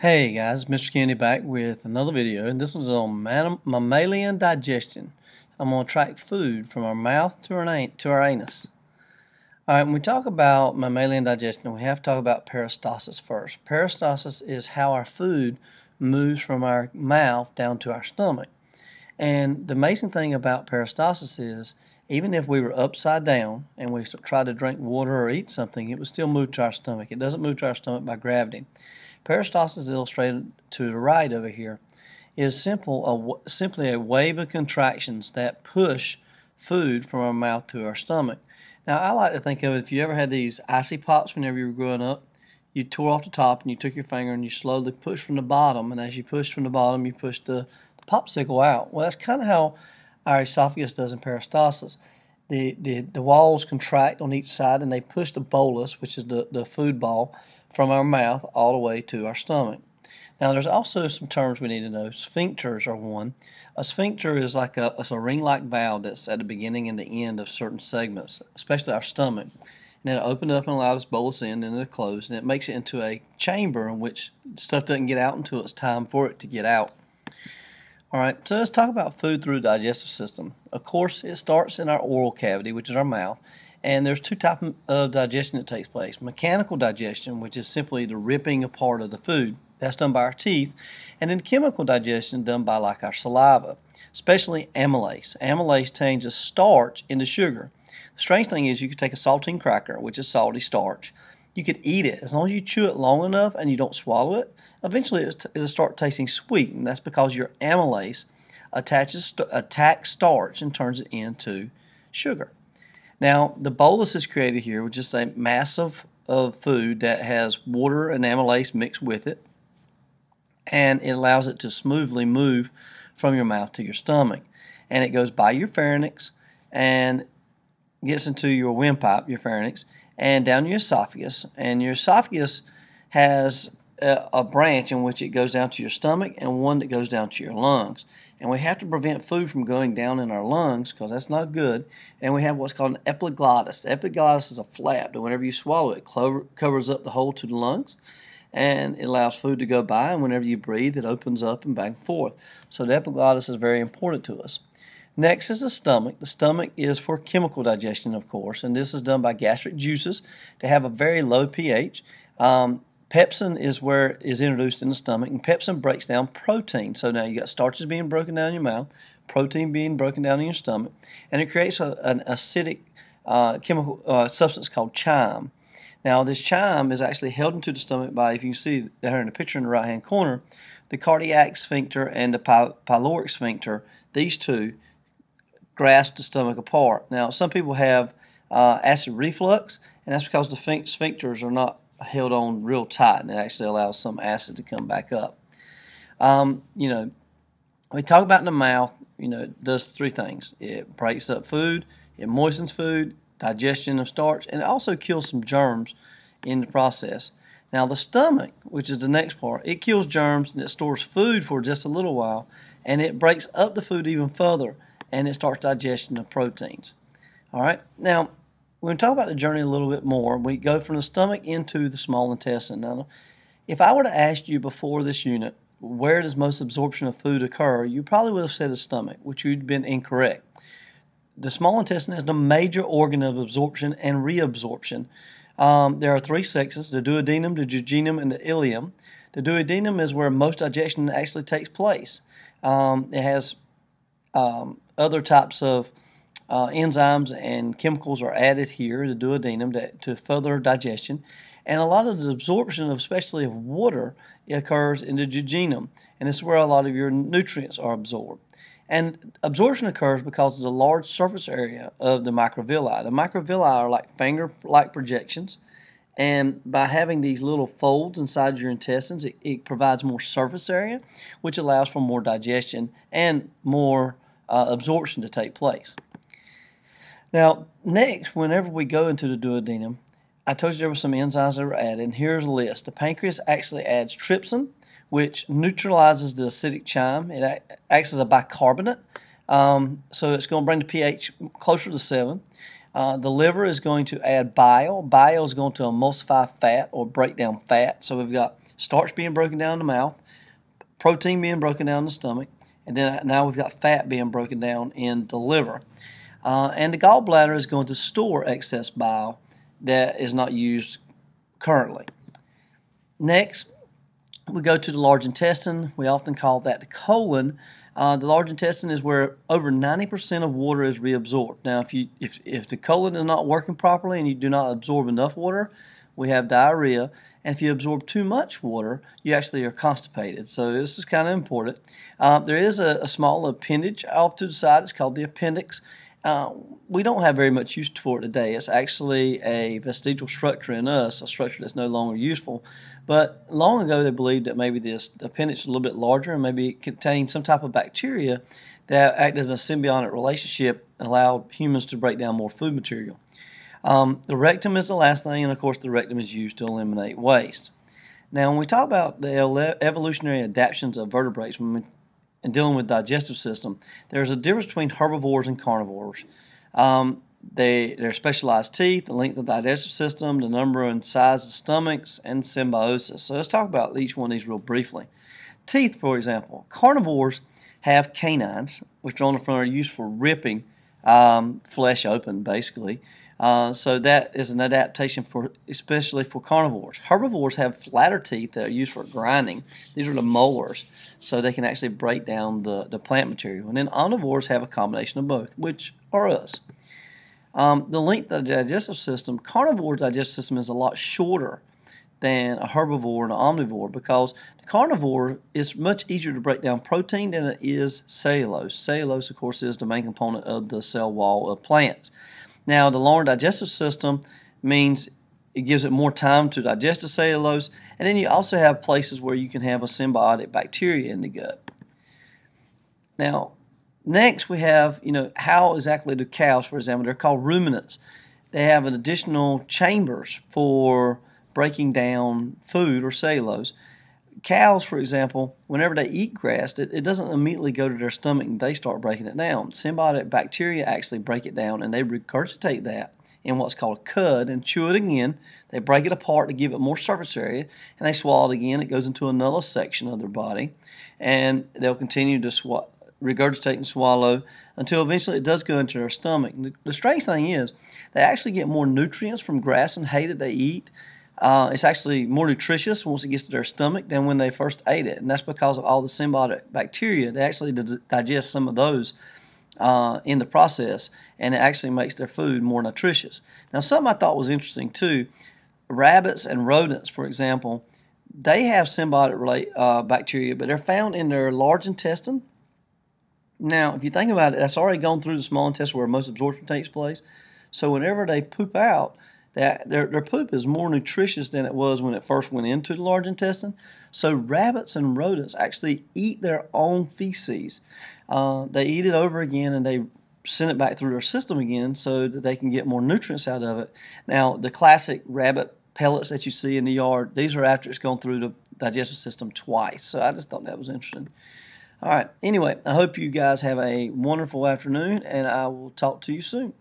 Hey guys, Mr. Kennedy back with another video, and this one's on mammalian digestion. I'm going to track food from our mouth to our anus. Alright, when we talk about mammalian digestion, we have to talk about peristalsis first. Peristalsis is how our food moves from our mouth down to our stomach. And the amazing thing about peristalsis is, even if we were upside down and we tried to drink water or eat something, it would still move to our stomach. It doesn't move to our stomach by gravity. Peristalsis, illustrated to the right over here, is simply a wave of contractions that push food from our mouth to our stomach. Now, I like to think of it, if you ever had these icy pops whenever you were growing up, you tore off the top and you took your finger and you slowly pushed from the bottom, and as you pushed from the bottom, you pushed the popsicle out. Well, that's kind of how our esophagus does in peristalsis. The walls contract on each side and they push the bolus, which is the food ball, from our mouth all the way to our stomach. Now, there's also some terms we need to know. Sphincters are one. A sphincter is like it's a ring-like valve that's at the beginning and the end of certain segments, especially our stomach. And it'll open up and allow this bolus in, and it'll close, and it makes it into a chamber in which stuff doesn't get out until it's time for it to get out. Alright, so let's talk about food through the digestive system. Of course, it starts in our oral cavity, which is our mouth. And there's two types of digestion that takes place. Mechanical digestion, which is simply the ripping apart of the food. That's done by our teeth. And then chemical digestion done by like our saliva, especially amylase. Amylase changes starch into sugar. The strange thing is you could take a saltine cracker, which is salty starch. You could eat it. As long as you chew it long enough and you don't swallow it, eventually it'll start tasting sweet. And that's because your amylase attacks starch and turns it into sugar. Now, the bolus is created here with just a mass of food that has water and amylase mixed with it, and it allows it to smoothly move from your mouth to your stomach. And it goes by your pharynx and gets into your windpipe, your pharynx, and down your esophagus. And your esophagus has a branch in which it goes down to your stomach and one that goes down to your lungs. And we have to prevent food from going down in our lungs because that's not good. And we have what's called an epiglottis. The epiglottis is a flap that whenever you swallow it, covers up the hole to the lungs, and it allows food to go by, and whenever you breathe, it opens up and back and forth. So the epiglottis is very important to us. Next is the stomach. The stomach is for chemical digestion, of course, and this is done by gastric juices that have a very low pH. Pepsin is where it is introduced in the stomach, and pepsin breaks down protein. So now you got starches being broken down in your mouth, protein being broken down in your stomach, and it creates an acidic chemical substance called chyme. Now, this chyme is actually held into the stomach by, if you can see there in the picture in the right-hand corner, the cardiac sphincter and the pyloric sphincter. These two grasp the stomach apart. Now, some people have acid reflux, and that's because the sphincters are not held on real tight, and it actually allows some acid to come back up. We talk about in the mouth, it does three things. It breaks up food, it moistens food, digestion of starch, and it also kills some germs in the process. Now the stomach, which is the next part, it kills germs and it stores food for just a little while, and it breaks up the food even further, and it starts digestion of proteins. All right, now we're going to talk about the journey a little bit more. We go from the stomach into the small intestine. Now, if I were to ask you before this unit, where does most absorption of food occur, you probably would have said the stomach, which you'd been incorrect. The small intestine is the major organ of absorption and reabsorption. There are three sections: the duodenum, the jejunum, and the ileum. The duodenum is where most digestion actually takes place. It has other types of enzymes and chemicals are added here, the duodenum, to further digestion. And a lot of the absorption, especially of water, occurs in the jejunum. And this is where a lot of your nutrients are absorbed. And absorption occurs because of the large surface area of the microvilli. The microvilli are like finger-like projections. And by having these little folds inside your intestines, it provides more surface area, which allows for more digestion and more absorption to take place. Now, next, whenever we go into the duodenum, I told you there were some enzymes that were added, and here's a list. The pancreas actually adds trypsin, which neutralizes the acidic chyme. It acts as a bicarbonate, so it's going to bring the pH closer to 7. The liver is going to add bile. Bile is going to emulsify fat or break down fat. So we've got starch being broken down in the mouth, protein being broken down in the stomach, and then now we've got fat being broken down in the liver. And the gallbladder is going to store excess bile that is not used currently. Next, we go to the large intestine. We often call that the colon. The large intestine is where over 90% of water is reabsorbed. Now, if the colon is not working properly and you do not absorb enough water, we have diarrhea. And if you absorb too much water, you actually are constipated. So this is kind of important. There is a small appendage off to the side. It's called the appendix. We don't have very much use for it today. It's actually a vestigial structure in us, a structure that's no longer useful. But long ago they believed that maybe this appendix was a little bit larger and maybe it contained some type of bacteria that acted as a symbiotic relationship and allowed humans to break down more food material. The rectum is the last thing, and of course the rectum is used to eliminate waste. Now when we talk about the evolutionary adaptations of vertebrates and dealing with the digestive system, there's a difference between herbivores and carnivores. Their specialized teeth, the length of the digestive system, the number and size of stomachs, and symbiosis. So let's talk about each one of these real briefly. Teeth, for example. Carnivores have canines, which on the front are used for ripping flesh open, basically. So that is an adaptation especially for carnivores. Herbivores have flatter teeth that are used for grinding. These are the molars, so they can actually break down the plant material. And then omnivores have a combination of both, which are us. The length of the digestive system, carnivore's digestive system is a lot shorter than a herbivore and an omnivore because the carnivore is much easier to break down protein than it is cellulose. Cellulose, of course, is the main component of the cell wall of plants. Now, the longer digestive system means it gives it more time to digest the cellulose, and then you also have places where you can have a symbiotic bacteria in the gut. Now, next we have, how exactly do cows, for example, they're called ruminants. They have an additional chambers for breaking down food or cellulose. Cows, for example, whenever they eat grass, it doesn't immediately go to their stomach and they start breaking it down. Symbiotic bacteria actually break it down and they regurgitate that in what's called a cud and chew it again. They break it apart to give it more surface area and they swallow it again. It goes into another section of their body and they'll continue to regurgitate and swallow until eventually it does go into their stomach. The strange thing is they actually get more nutrients from grass and hay that they eat. It's actually more nutritious once it gets to their stomach than when they first ate it, and that's because of all the symbiotic bacteria. They actually digest some of those in the process, and it actually makes their food more nutritious. Now, something I thought was interesting too, rabbits and rodents, for example, they have symbiotic bacteria, but they're found in their large intestine. Now, if you think about it, that's already gone through the small intestine where most absorption takes place. So whenever they poop out, their poop is more nutritious than it was when it first went into the large intestine. So rabbits and rodents actually eat their own feces. They eat it over again and they send it back through their system again so that they can get more nutrients out of it. Now, the classic rabbit pellets that you see in the yard, these are after it's gone through the digestive system twice. So I just thought that was interesting. All right. Anyway, I hope you guys have a wonderful afternoon, and I will talk to you soon.